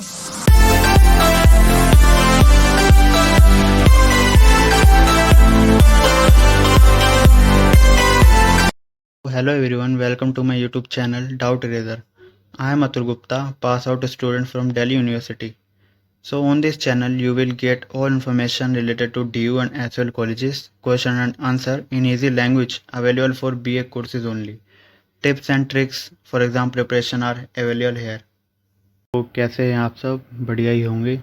Hello everyone, welcome to my YouTube channel Doubt Eraser. I am Atul Gupta, pass out student from Delhi University. So on this channel you will get all information related to DU and SL colleges, question and answer in easy language available for BA courses only. Tips and tricks for exam preparation are available here. तो कैसे हैं आप सब? बढ़िया ही होंगे।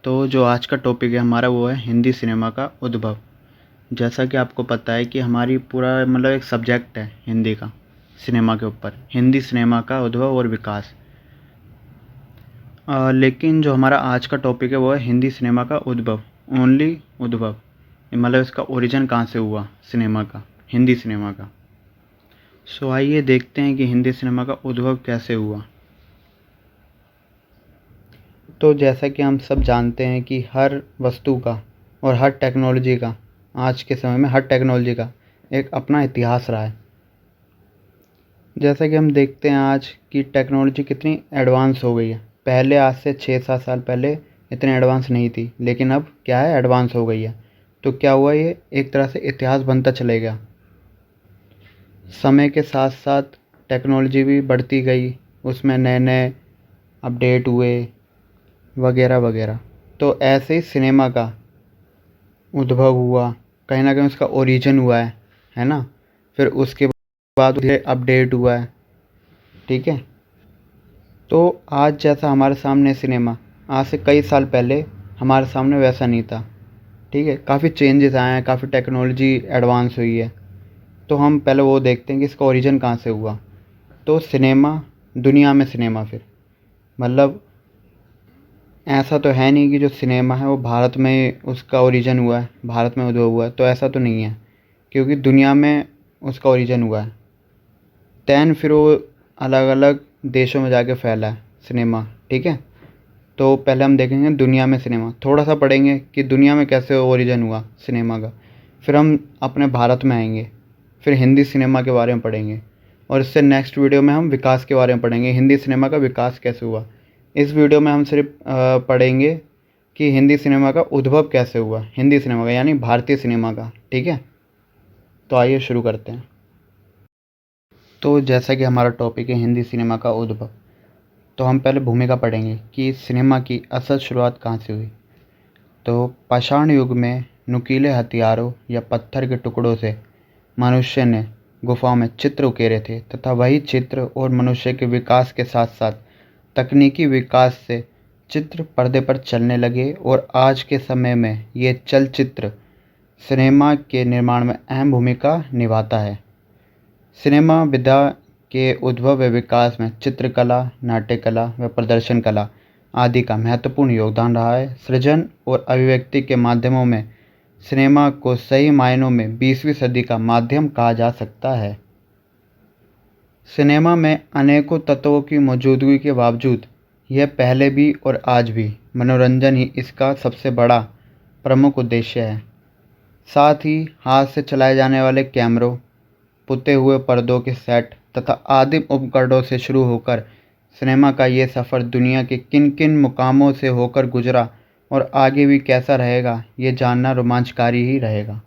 तो जो आज का टॉपिक है हमारा वो है हिंदी सिनेमा का उद्भव। जैसा कि आपको पता है कि हमारी पूरा मतलब एक सब्जेक्ट है हिंदी का सिनेमा के ऊपर, हिंदी सिनेमा का उद्भव और विकास। लेकिन जो हमारा आज का टॉपिक है वो है हिंदी सिनेमा का उद्भव, ओनली उद्भव, मतलब इसका ओरिजिन कहाँ से हुआ सिनेमा का, हिंदी सिनेमा का। सो आइए देखते हैं कि हिंदी सिनेमा का उद्भव कैसे हुआ। तो जैसा कि हम सब जानते हैं कि हर वस्तु का और हर टेक्नोलॉजी का, आज के समय में हर टेक्नोलॉजी का एक अपना इतिहास रहा है। जैसा कि हम देखते हैं आज की टेक्नोलॉजी कितनी एडवांस हो गई है। पहले आज से 6-7 साल पहले इतने एडवांस नहीं थी, लेकिन अब क्या है, एडवांस हो गई है। तो क्या हुआ, ये एक तरह से इतिहास बनता चले गया। समय के साथ साथ टेक्नोलॉजी भी बढ़ती गई, उसमें नए नए अपडेट हुए वगैरह वगैरह। तो ऐसे ही सिनेमा का उद्भव हुआ, कहीं ना कहीं उसका ओरिजिन हुआ है ना। फिर उसके बाद धीरे अपडेट हुआ है, ठीक है। तो आज जैसा हमारे सामने सिनेमा, आज से कई साल पहले हमारे सामने वैसा नहीं था, ठीक है। काफ़ी चेंजेस आए हैं, काफ़ी टेक्नोलॉजी एडवांस हुई है। तो हम पहले वो देखते हैं कि इसका ओरिजिन कहाँ से हुआ। तो सिनेमा, दुनिया में सिनेमा, फिर मतलब ऐसा तो है नहीं कि जो सिनेमा है वो भारत में उसका ओरिजिन हुआ है, भारत में उद्भव हुआ है, तो ऐसा तो नहीं है, क्योंकि दुनिया में उसका ओरिजिन हुआ है। दैन फिर वो अलग अलग देशों में जाके फैला है सिनेमा, ठीक है। तो पहले हम देखेंगे दुनिया में सिनेमा, थोड़ा सा पढ़ेंगे कि दुनिया में कैसे ओरिजिन हुआ सिनेमा का। फिर हम अपने भारत में आएंगे, फिर हिंदी सिनेमा के बारे में पढ़ेंगे, और इससे नेक्स्ट वीडियो में हम विकास के बारे में पढ़ेंगे, हिंदी सिनेमा का विकास कैसे हुआ। इस वीडियो में हम सिर्फ पढ़ेंगे कि हिंदी सिनेमा का उद्भव कैसे हुआ, हिंदी सिनेमा का यानी भारतीय सिनेमा का, ठीक है। तो आइए शुरू करते हैं। तो जैसा कि हमारा टॉपिक है हिंदी सिनेमा का उद्भव, तो हम पहले भूमिका पढ़ेंगे कि सिनेमा की असल शुरुआत कहाँ से हुई। तो पाषाण युग में नुकीले हथियारों या पत्थर के टुकड़ों से मनुष्य ने गुफाओं में चित्र उकेरे थे, तथा वही चित्र और मनुष्य के विकास के साथ साथ तकनीकी विकास से चित्र पर्दे पर चलने लगे, और आज के समय में ये चलचित्र सिनेमा के निर्माण में अहम भूमिका निभाता है। सिनेमा विधा के उद्भव व विकास में चित्रकला, नाट्यकला व प्रदर्शन कला आदि का महत्वपूर्ण योगदान रहा है। सृजन और अभिव्यक्ति के माध्यमों में सिनेमा को सही मायनों में 20वीं सदी का माध्यम कहा जा सकता है। सिनेमा में अनेकों तत्वों की मौजूदगी के बावजूद यह पहले भी और आज भी मनोरंजन ही इसका सबसे बड़ा प्रमुख उद्देश्य है। साथ ही हाथ से चलाए जाने वाले कैमरों, पुते हुए पर्दों के सेट तथा आदिम उपकरणों से शुरू होकर सिनेमा का ये सफ़र दुनिया के किन किन मुकामों से होकर गुजरा और आगे भी कैसा रहेगा, ये जानना रोमांचकारी ही रहेगा।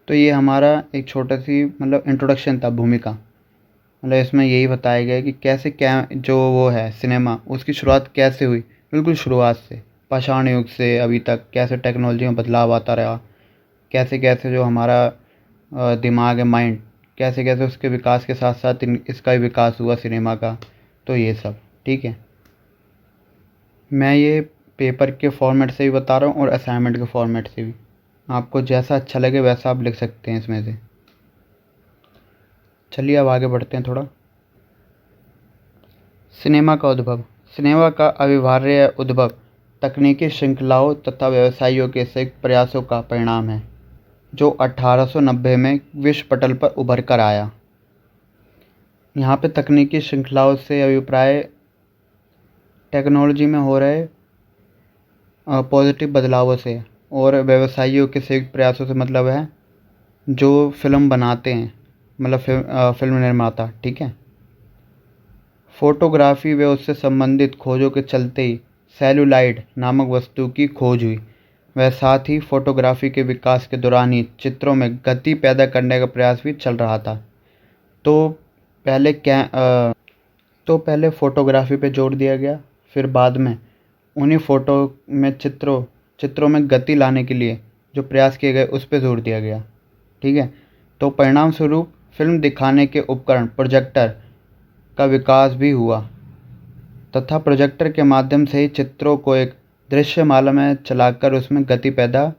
तो ये हमारा एक छोटा सी मतलब इंट्रोडक्शन था, भूमिका। मतलब इसमें यही बताया गया कि कैसे क्या जो वो है सिनेमा, उसकी शुरुआत कैसे हुई, बिल्कुल शुरुआत से, पाषाण युग से अभी तक कैसे टेक्नोलॉजी में बदलाव आता रहा, कैसे कैसे जो हमारा दिमाग है, माइंड, कैसे कैसे उसके विकास के साथ साथ इसका भी विकास हुआ सिनेमा का। तो ये सब ठीक है। मैं ये पेपर के फॉर्मेट से भी बता रहा हूँ और असाइनमेंट के फॉर्मेट से भी, आपको जैसा अच्छा लगे वैसा आप लिख सकते हैं इसमें से। चलिए अब आगे बढ़ते हैं थोड़ा। सिनेमा का उद्भव। सिनेमा का अविभाज्य उद्भव तकनीकी श्रृंखलाओं तथा व्यवसायियों के संयुक्त प्रयासों का परिणाम है, जो 1890 में विश्व पटल पर उभर कर आया। यहाँ पे तकनीकी श्रृंखलाओं से अभिप्राय टेक्नोलॉजी में हो रहे पॉजिटिव बदलावों से, और व्यवसायियों के संयुक्त प्रयासों से मतलब है जो फिल्म बनाते हैं, मतलब फिल्म निर्माता, ठीक है। फोटोग्राफी व उससे संबंधित खोजों के चलते ही सेलुलाइड नामक वस्तु की खोज हुई। वह साथ ही फोटोग्राफी के विकास के दौरान ही चित्रों में गति पैदा करने का प्रयास भी चल रहा था। तो पहले पहले फोटोग्राफी पे जोर दिया गया, फिर बाद में उन्हीं फोटो में चित्रों में गति लाने के लिए जो प्रयास किए गए उस पर जोर दिया गया। ठीक है। तो परिणाम स्वरूप फिल्म दिखाने के उपकरण प्रोजेक्टर का विकास भी हुआ तथा प्रोजेक्टर के माध्यम से ही चित्रों को एक दृश्यमाला में चलाकर उसमें गति पैदा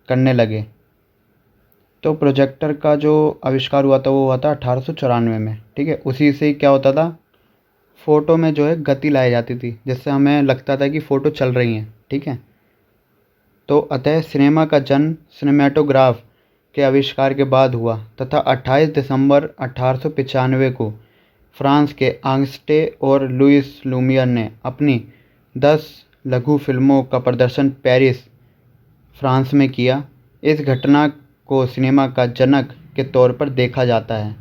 करने लगे। तो प्रोजेक्टर का जो आविष्कार हुआ था वो हुआ था 1894 में। ठीक है। उसी से क्या होता था, फ़ोटो में जो है गति लाई जाती थी, जिससे हमें लगता था कि फ़ोटो चल रही हैं। ठीक है। तो अतः सिनेमा का जन्म सिनेमेटोग्राफ के आविष्कार के बाद हुआ तथा 28 दिसंबर 1895 को फ्रांस के आंगस्टे और लुइस लूमियर ने अपनी 10 लघु फिल्मों का प्रदर्शन पेरिस, फ्रांस में किया। इस घटना को सिनेमा का जनक के तौर पर देखा जाता है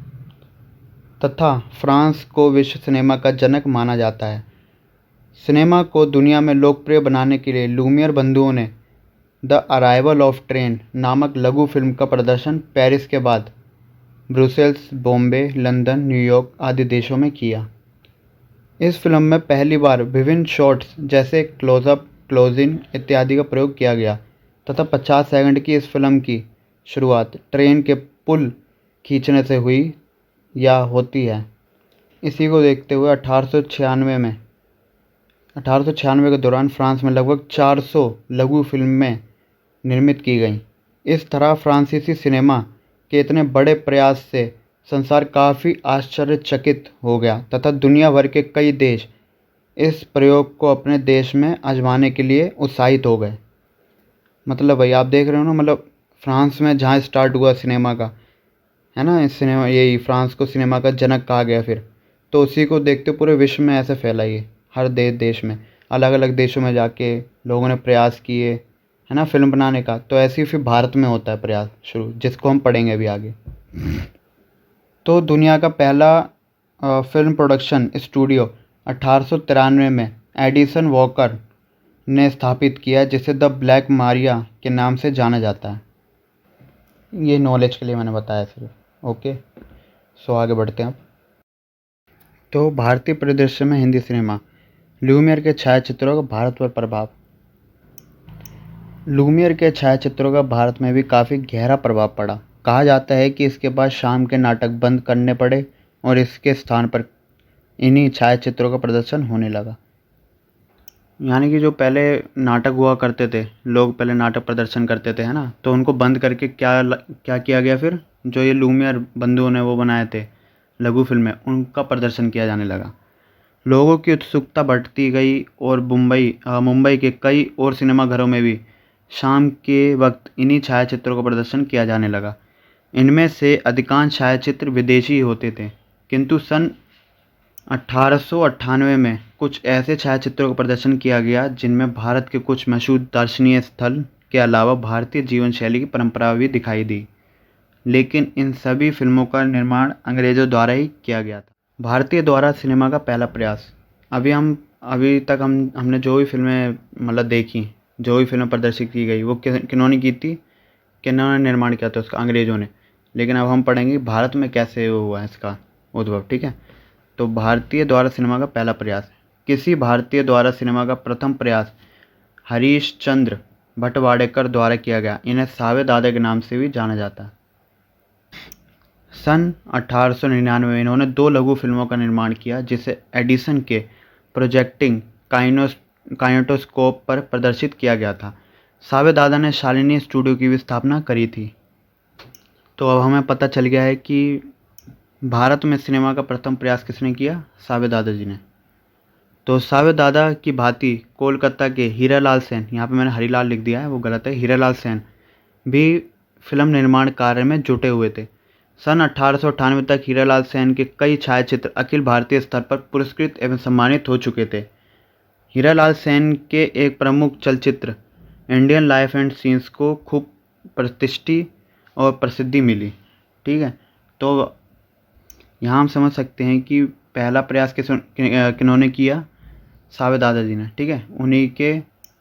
तथा फ्रांस को विश्व सिनेमा का जनक माना जाता है। सिनेमा को दुनिया में लोकप्रिय बनाने के लिए लूमियर बंधुओं ने द अराइवल ऑफ ट्रेन नामक लघु फिल्म का प्रदर्शन पेरिस के बाद ब्रुसेल्स, बॉम्बे, लंदन, न्यूयॉर्क आदि देशों में किया। इस फिल्म में पहली बार विभिन्न शॉट्स जैसे क्लोजअप, क्लोज इन इत्यादि का प्रयोग किया गया तथा 50 सेकंड की इस फिल्म की शुरुआत ट्रेन के पुल खींचने से हुई या होती है। इसी को देखते हुए 1896 के दौरान फ्रांस में लगभग 400 लघु फिल्में निर्मित की गईं। इस तरह फ्रांसीसी सिनेमा के इतने बड़े प्रयास से संसार काफ़ी आश्चर्यचकित हो गया तथा दुनिया भर के कई देश इस प्रयोग को अपने देश में आजमाने के लिए उत्साहित हो गए। मतलब भाई आप देख रहे हो ना, मतलब फ्रांस में जहाँ स्टार्ट हुआ सिनेमा का, है ना, इस सिनेमा यही फ्रांस को सिनेमा का जनक कहा गया फिर, तो उसी को देखते पूरे विश्व में ऐसे फैला ये, हर देश में अलग अलग देशों में जाके लोगों ने प्रयास किए, है ना, फिल्म बनाने का। तो ऐसे ही फिर भारत में होता है प्रयास शुरू, जिसको हम पढ़ेंगे अभी आगे। तो दुनिया का पहला फिल्म प्रोडक्शन स्टूडियो 1893 में एडिसन वॉकर ने स्थापित किया, जिसे द ब्लैक मारिया के नाम से जाना जाता है। ये नॉलेज के लिए मैंने बताया सिर्फ। ओके, सो आगे बढ़ते हैं अब। तो भारतीय परिदृश्य में हिंदी सिनेमा, लूमियर के छायाचित्रों का भारत पर प्रभाव। लूमियर के छायाचित्रों का भारत में भी काफ़ी गहरा प्रभाव पड़ा। कहा जाता है कि इसके बाद शाम के नाटक बंद करने पड़े और इसके स्थान पर इन्हीं छायाचित्रों का प्रदर्शन होने लगा। यानी कि जो पहले नाटक हुआ करते थे, लोग पहले नाटक प्रदर्शन करते थे, है ना, तो उनको बंद करके क्या किया गया, फिर जो ये लूमियर बंधुओं ने वो बनाए थे लघु फिल्में, उनका प्रदर्शन किया जाने लगा। लोगों की उत्सुकता बढ़ती गई और मुंबई के कई और सिनेमाघरों में भी शाम के वक्त इन्हीं छायाचित्रों का प्रदर्शन किया जाने लगा। इनमें से अधिकांश छायाचित्र विदेशी होते थे, किंतु सन 1898 में कुछ ऐसे छायाचित्रों का प्रदर्शन किया गया जिनमें भारत के कुछ मशहूर दर्शनीय स्थल के अलावा भारतीय जीवन शैली की परंपरा भी दिखाई दी। लेकिन इन सभी फिल्मों का निर्माण अंग्रेज़ों द्वारा ही किया गया था। भारतीय द्वारा सिनेमा का पहला प्रयास। अभी तक हमने जो भी फिल्में मतलब देखी, जो भी फिल्में प्रदर्शित की गई, वो किन्होंने की थी, किन्होंने निर्माण किया था उसका, अंग्रेज़ों ने। लेकिन अब हम पढ़ेंगे भारत में कैसे वो हुआ इसका उद्भव। ठीक है। तो भारतीय द्वारा सिनेमा का पहला प्रयास। किसी भारतीय द्वारा सिनेमा का प्रथम प्रयास हरीश चंद्र भटवाड़ेकर द्वारा किया गया। इन्हें सावे दादा के नाम से भी जाना जाता है। सन 1899 में इन्होंने 2 लघु फिल्मों का निर्माण किया, जिसे एडिसन के प्रोजेक्टिंग काइनेटोस्कोप पर प्रदर्शित किया गया था। सावे दादा ने शालिनी स्टूडियो की भी स्थापना करी थी। तो अब हमें पता चल गया है कि भारत में सिनेमा का प्रथम प्रयास किसने किया, सावे दादा जी ने। तो सावे दादा की भांति कोलकाता के हीरालाल सेन, यहाँ पे मैंने हरीलाल लिख दिया है, वो गलत है, हीरालाल सेन भी फिल्म निर्माण कार्य में जुटे हुए थे। सन 1898 तक हीरालाल सेन के कई छायाचित्र अखिल भारतीय स्तर पर पुरस्कृत एवं सम्मानित हो चुके थे। हीरालाल सेन के एक प्रमुख चलचित्र इंडियन लाइफ एंड सीन्स को खूब प्रतिष्ठा और प्रसिद्धि मिली। ठीक है। तो यहाँ हम समझ सकते हैं कि पहला प्रयास किन्होंने किया? सावे दादाजी ने, ठीक है। उन्हीं के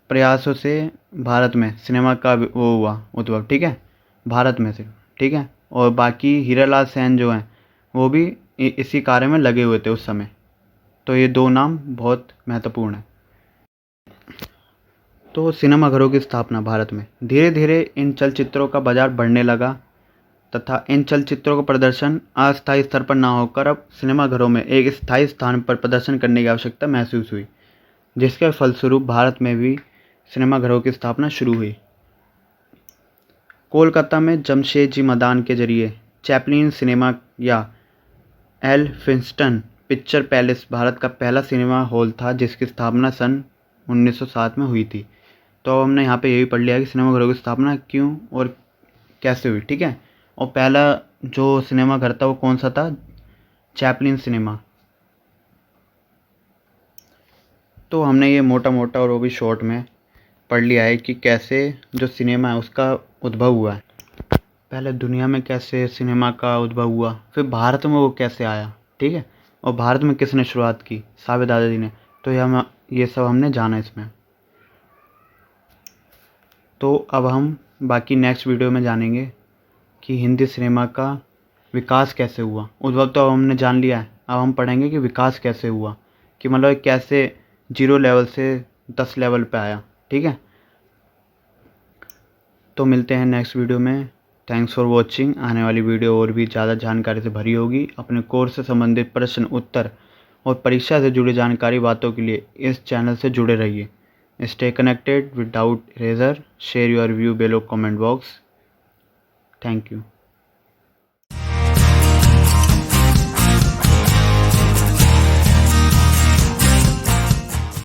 प्रयासों से भारत में सिनेमा का वो हुआ उद्भव, ठीक है, भारत में से, ठीक है। और बाकी हीरालाल सेन जो हैं वो भी इसी कार्य में लगे हुए थे उस समय। तो ये दो नाम बहुत महत्वपूर्ण हैं। तो सिनेमाघरों की स्थापना भारत में, धीरे धीरे इन चलचित्रों का बाजार बढ़ने लगा तथा इन चलचित्रों का प्रदर्शन अस्थायी स्तर पर ना होकर अब सिनेमाघरों में एक स्थायी स्थान पर प्रदर्शन करने की आवश्यकता महसूस हुई, जिसके फलस्वरूप भारत में भी सिनेमाघरों की स्थापना शुरू हुई। कोलकाता में जमशेदजी मदान के जरिए चैपलिन सिनेमा या एल्फिंस्टन पिक्चर पैलेस भारत का पहला सिनेमा हॉल था, जिसकी स्थापना सन 1907 में हुई थी। तो अब हमने यहाँ पे यही पढ़ लिया कि सिनेमाघरों की स्थापना क्यों और कैसे हुई, ठीक है। और पहला जो सिनेमा घर था वो कौन सा था? Chaplin cinema. तो हमने ये मोटा मोटा और वो भी शॉर्ट में पढ़ लिया है कि कैसे जो सिनेमा है उसका उद्भव हुआ है। पहले दुनिया में कैसे सिनेमा का उद्भव हुआ, फिर भारत में वो कैसे आया, ठीक है। और भारत में किसने शुरुआत की? सावे दादाजी ने। तो ये सब हमने जाना इसमें। तो अब हम बाकी नेक्स्ट वीडियो में जानेंगे कि हिंदी सिनेमा का विकास कैसे हुआ। उद्भव तो अब हमने जान लिया है, अब हम पढ़ेंगे कि विकास कैसे हुआ, कि मतलब कैसे 0 लेवल से 10 लेवल पे आया, ठीक है। तो मिलते हैं नेक्स्ट वीडियो में। Thanks for watching. आने वाली वीडियो और भी ज़्यादा जानकारी से भरी होगी। अपने कोर्स से संबंधित प्रश्न उत्तर और परीक्षा से जुड़ी जानकारी बातों के लिए इस चैनल से जुड़े रहिए। Stay connected without eraser. Share your view below comment box. Thank you.